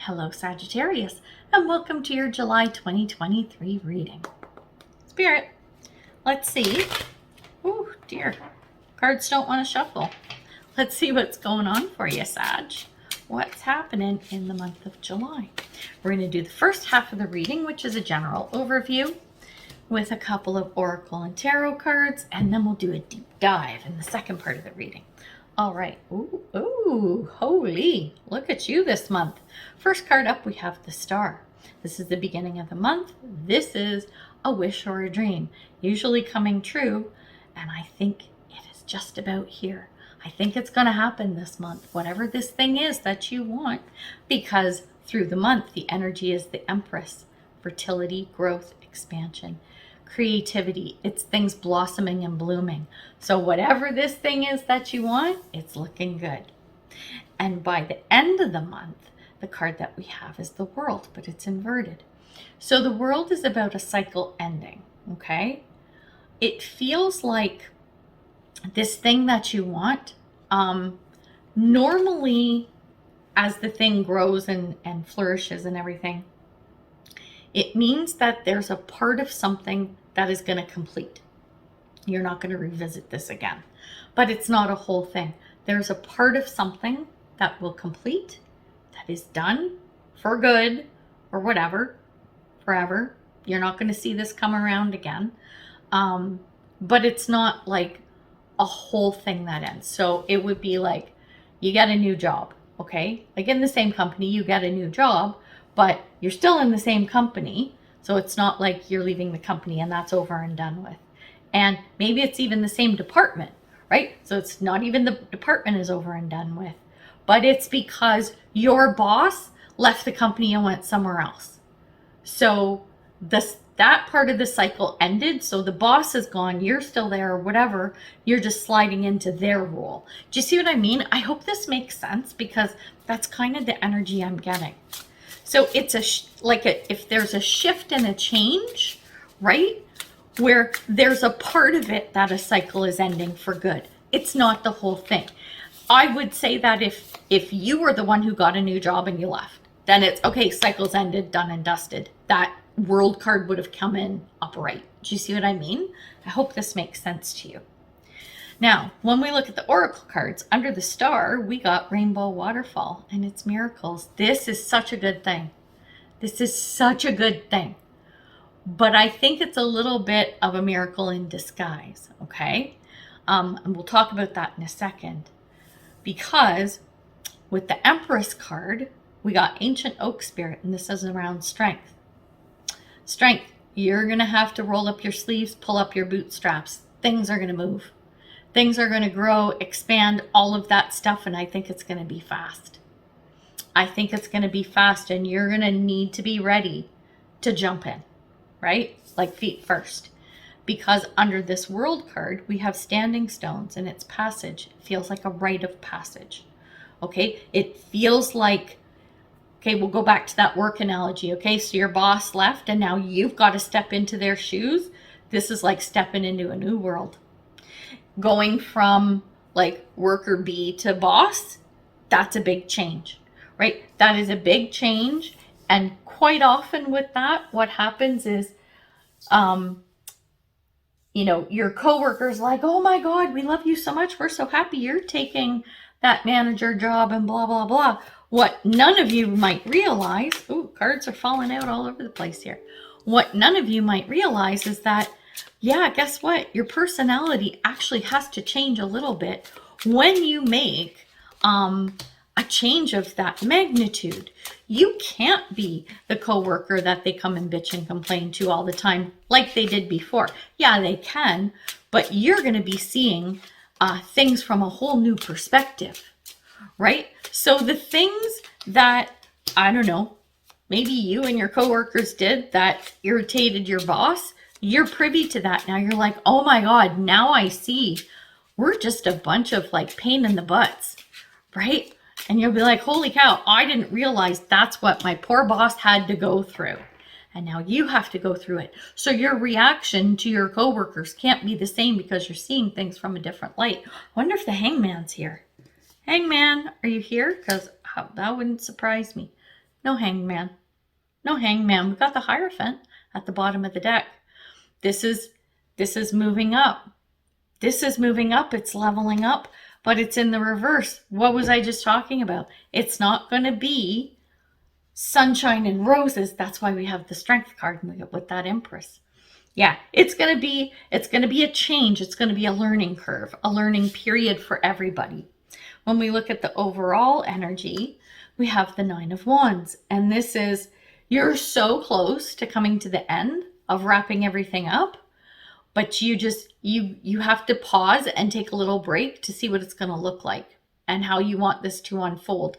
Hello Sagittarius, and welcome to your July 2023 reading. Spirit, let's see. Oh dear, cards don't want to shuffle. Let's see what's going on for you, Sag. What's happening in the month of July? We're going to do the first half of the reading, which is a general overview with a couple of oracle and tarot cards, and then we'll do a deep dive in the second part of the reading. All right. Ooh, holy, look at you this month. First card up, we have the Star. This is the beginning of the month. This is a wish or a dream, usually coming true, and I think it is just about here. I think it's going to happen this month, whatever this thing is that you want, because through the month, the energy is the Empress, fertility, growth, expansion, creativity. It's things blossoming and blooming. So whatever this thing is that you want, it's looking good. And by the end of the month, the card that we have is the World, but it's inverted. So the World is about a cycle ending, okay? It feels like this thing that you want, normally as the thing grows and flourishes and everything, it means that there's a part of something that is going to complete. You're not going to revisit this again, but it's not a whole thing. There's a part of something that will complete, that is done for good or whatever, forever. You're not going to see this come around again. But it's not like a whole thing that ends. So it would be like you get a new job, okay? Like in the same company, you get a new job, but you're still in the same company. So it's not like you're leaving the company and that's over and done with. And maybe it's even the same department, right? So it's not even the department is over and done with, but it's because your boss left the company and went somewhere else. So that part of the cycle ended. So the boss is gone, you're still there or whatever. You're just sliding into their role. Do you see what I mean? I hope this makes sense because that's kind of the energy I'm getting. So it's if there's a shift and a change, right? Where there's a part of it that a cycle is ending for good. It's not the whole thing. I would say that if you were the one who got a new job and you left, then it's okay, cycle's ended, done and dusted. That World card would have come in upright. Do you see what I mean? I hope this makes sense to you. Now, when we look at the oracle cards, under the Star, we got Rainbow Waterfall and its miracles. This is such a good thing. This is such a good thing. But I think it's a little bit of a miracle in disguise, okay? And we'll talk about that in a second. Because with the Empress card, we got Ancient Oak Spirit, and this is around strength. Strength, you're going to have to roll up your sleeves, pull up your bootstraps. Things are going to move. Things are going to grow, expand, all of that stuff, and I think it's going to be fast. I think it's going to be fast, and you're going to need to be ready to jump in, right? Like feet first. Because under this World card, we have standing stones, and its passage feels like a rite of passage, okay? It feels like, okay, we'll go back to that work analogy, okay? So your boss left, and now you've got to step into their shoes. This is like stepping into a new world. Going from like worker B to boss, that's a big change, right? That is a big change. And quite often with that, what happens is, your coworker's like, oh my God, we love you so much. We're so happy you're taking that manager job and blah, blah, blah. What none of you might realize, ooh, cards are falling out all over the place here. What none of you might realize is that, yeah, guess what? Your personality actually has to change a little bit when you make a change of that magnitude. You can't be the coworker that they come and bitch and complain to all the time like they did before. Yeah, they can, but you're going to be seeing things from a whole new perspective, right? So the things that, I don't know, maybe you and your coworkers did that irritated your boss, you're privy to that now. You're like, oh my God, now I see we're just a bunch of like pain in the butts, right? And you'll be like, holy cow, I didn't realize that's what my poor boss had to go through. And now you have to go through it. So your reaction to your coworkers can't be the same because you're seeing things from a different light. I wonder if the Hangman's here. Hangman, are you here? Because that wouldn't surprise me. No hangman. No hangman. We've got the Hierophant at the bottom of the deck. This is moving up. This is moving up. It's leveling up, but it's in the reverse. What was I just talking about? It's not going to be sunshine and roses. That's why we have the Strength card with that Empress. Yeah, it's going to be a change. It's going to be a learning curve, a learning period for everybody. When we look at the overall energy, we have the Nine of Wands, and this is, you're so close to coming to the end of wrapping everything up, but you have to pause and take a little break to see what it's going to look like and how you want this to unfold.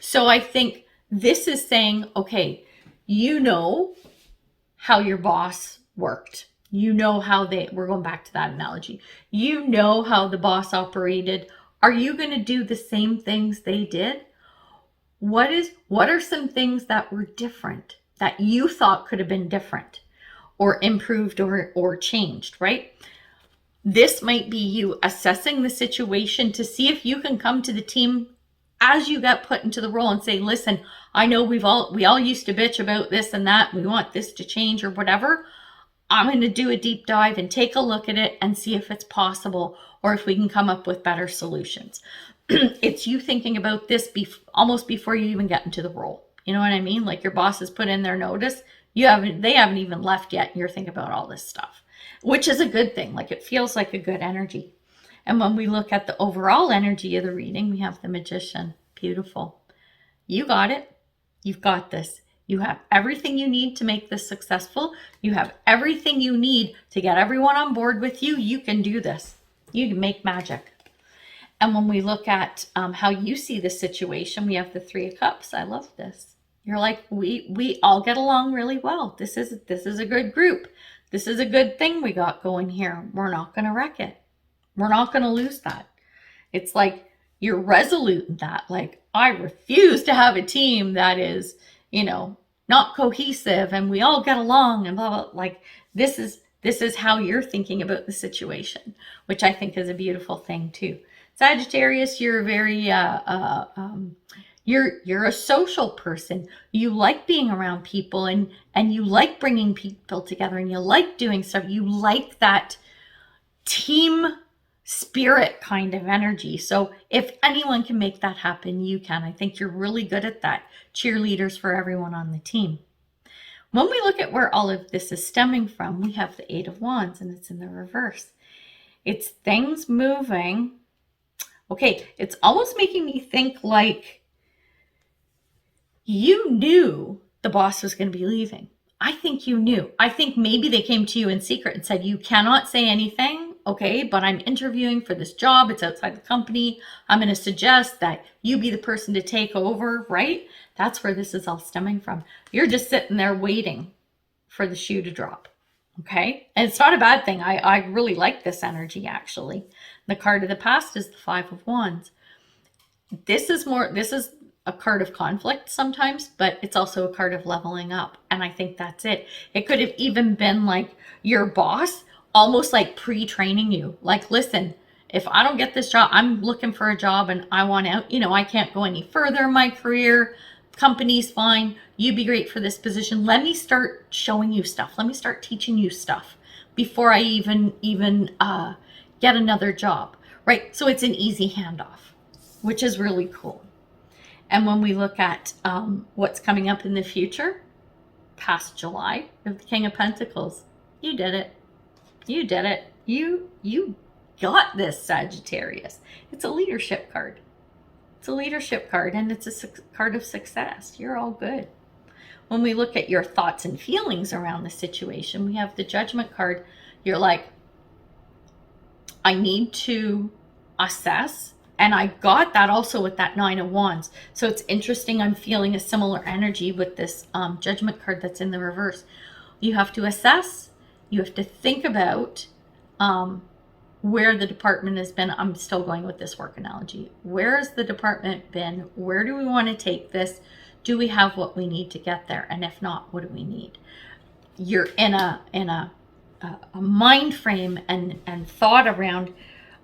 So I think this is saying, okay, you know how your boss worked. You know how we're going back to that analogy. You know how the boss operated. Are you going to do the same things they did? What are some things that were different that you thought could have been different or improved or changed, right? This might be you assessing the situation to see if you can come to the team as you get put into the role and say, listen, I know we all used to bitch about this and that. We want this to change or whatever. I'm going to do a deep dive and take a look at it and see if it's possible or if we can come up with better solutions. It's you thinking about this almost before you even get into the role. You know what I mean? Like your boss has put in their notice. They haven't even left yet. And you're thinking about all this stuff, which is a good thing. Like it feels like a good energy. And when we look at the overall energy of the reading, we have the Magician. Beautiful. You got it. You've got this. You have everything you need to make this successful. You have everything you need to get everyone on board with you. You can do this. You can make magic. And when we look at how you see the situation, we have the Three of Cups. I love this. You're like, we all get along really well. This is a good group. This is a good thing we got going here. We're not going to wreck it. We're not going to lose that. It's like you're resolute in that. Like, I refuse to have a team that is, not cohesive and we all get along and blah, blah. Like this is how you're thinking about the situation, which I think is a beautiful thing too. Sagittarius, you're very, you're a social person. You like being around people and you like bringing people together and you like doing stuff. You like that team spirit kind of energy. So if anyone can make that happen, you can. I think you're really good at that. Cheerleaders for everyone on the team. When we look at where all of this is stemming from, we have the Eight of Wands and it's in the reverse. It's things moving. Okay, it's almost making me think like you knew the boss was going to be leaving. I think you knew. I think maybe they came to you in secret and said, you cannot say anything, okay, but I'm interviewing for this job. It's outside the company. I'm going to suggest that you be the person to take over, right? That's where this is all stemming from. You're just sitting there waiting for the shoe to drop, okay? And it's not a bad thing. I really like this energy, actually. The card of the past is the Five of Wands. This is a card of conflict sometimes, but it's also a card of leveling up. And I think that's it. It could have even been like your boss almost like pre-training you. Like, listen, if I don't get this job, I'm looking for a job and I want out, I can't go any further in my career. Company's fine. You'd be great for this position. Let me start showing you stuff. Let me start teaching you stuff before I even get another job, right? So it's an easy handoff, which is really cool. And when we look at what's coming up in the future, past July, we have the King of Pentacles. You did it. You did it. You got this, Sagittarius. It's a leadership card. It's a leadership card, and it's a card of success. You're all good. When we look at your thoughts and feelings around the situation, we have the Judgment card. You're like, I need to assess. And I got that also with that Nine of Wands. So it's interesting. I'm feeling a similar energy with this Judgment card that's in the reverse. You have to assess. You have to think about where the department has been. I'm still going with this work analogy. Where has the department been? Where do we want to take this? Do we have what we need to get there? And if not, what do we need? You're in a mind frame and thought around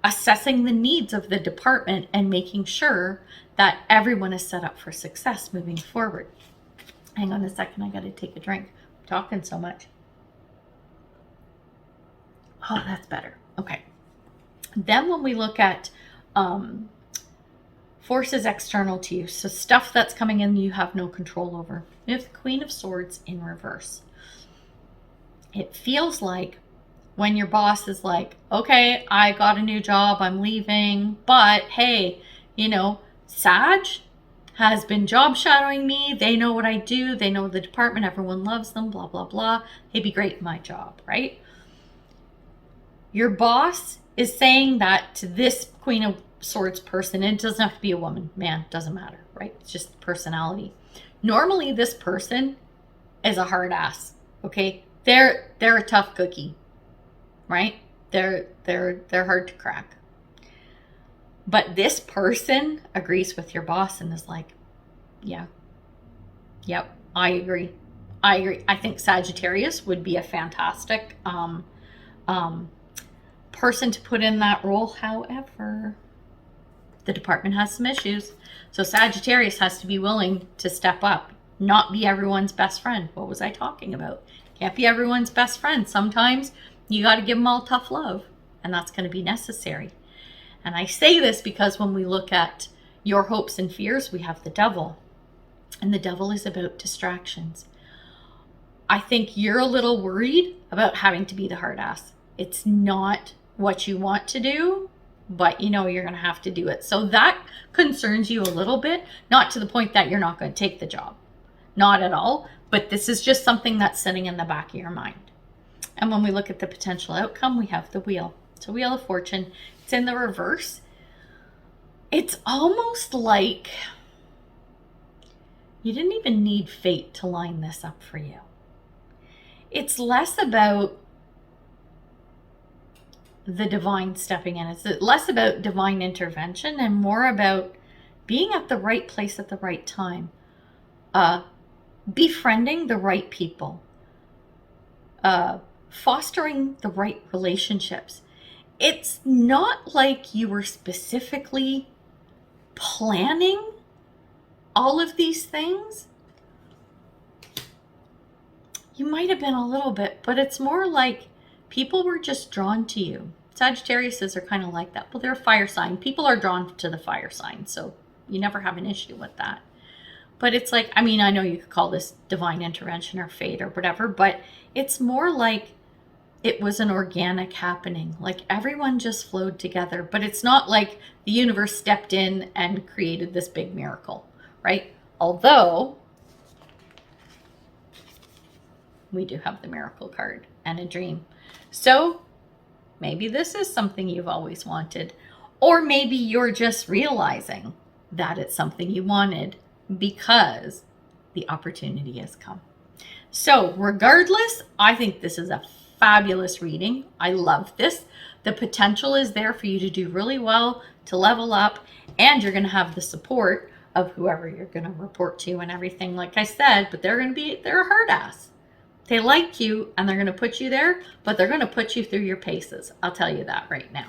assessing the needs of the department and making sure that everyone is set up for success moving forward. Hang on a second. I got to take a drink. I'm talking so much. Oh, that's better. Okay. Then when we look at forces external to you, so stuff that's coming in you have no control over. You have the Queen of Swords in reverse. It feels like when your boss is like, okay, I got a new job, I'm leaving, but hey, you know, Sag has been job shadowing me. They know what I do. They know the department. Everyone loves them, blah, blah, blah. He'd be great in my job, right? Your boss is saying that to this Queen of Swords person. And it doesn't have to be a woman, man, doesn't matter, right? It's just personality. Normally, this person is a hard ass, okay? They're a tough cookie, right? They're hard to crack. But this person agrees with your boss and is like, yeah, yep, I agree. I think Sagittarius would be a fantastic person to put in that role. However, the department has some issues. So Sagittarius has to be willing to step up, not be everyone's best friend. What was I talking about? Can't be everyone's best friend. Sometimes you got to give them all tough love, and that's going to be necessary. And I say this because when we look at your hopes and fears, we have the devil. And the devil is about distractions. I think you're a little worried about having to be the hard ass. It's not what you want to do, but you know you're going to have to do it. So that concerns you a little bit, not to the point that you're not going to take the job. Not at all. But this is just something that's sitting in the back of your mind. And when we look at the potential outcome, we have the wheel. So Wheel of Fortune, it's in the reverse. It's almost like you didn't even need fate to line this up for you. It's less about the divine stepping in. It's less about divine intervention and more about being at the right place at the right time. Befriending the right people. Fostering the right relationships. It's not like you were specifically planning all of these things. You might have been a little bit, but it's more like people were just drawn to you. Sagittariuses are kind of like that. Well, they're a fire sign. People are drawn to the fire sign, so you never have an issue with that. But it's like, I mean, I know you could call this divine intervention or fate or whatever, but it's more like it was an organic happening. Like everyone just flowed together, but it's not like the universe stepped in and created this big miracle, right? Although we do have the miracle card and a dream. So maybe this is something you've always wanted, or maybe you're just realizing that it's something you wanted because the opportunity has come. So regardless, I think this is a fabulous reading. I love this. The potential is there for you to do really well, to level up, and you're going to have the support of whoever you're going to report to and everything, like I said, but they're a hard ass. They like you and they're going to put you there, but they're going to put you through your paces. I'll tell you that right now.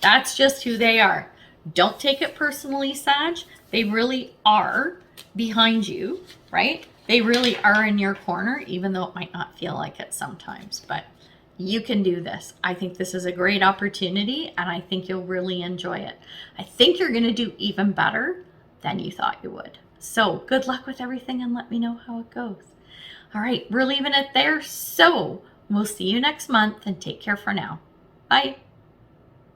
That's just who they are. Don't take it personally, Sag. They really are behind you, right? They really are in your corner, even though it might not feel like it sometimes, but you can do this. I think this is a great opportunity and I think you'll really enjoy it. I think you're going to do even better than you thought you would. So good luck with everything and let me know how it goes. All right, we're leaving it there. So we'll see you next month and take care for now. Bye.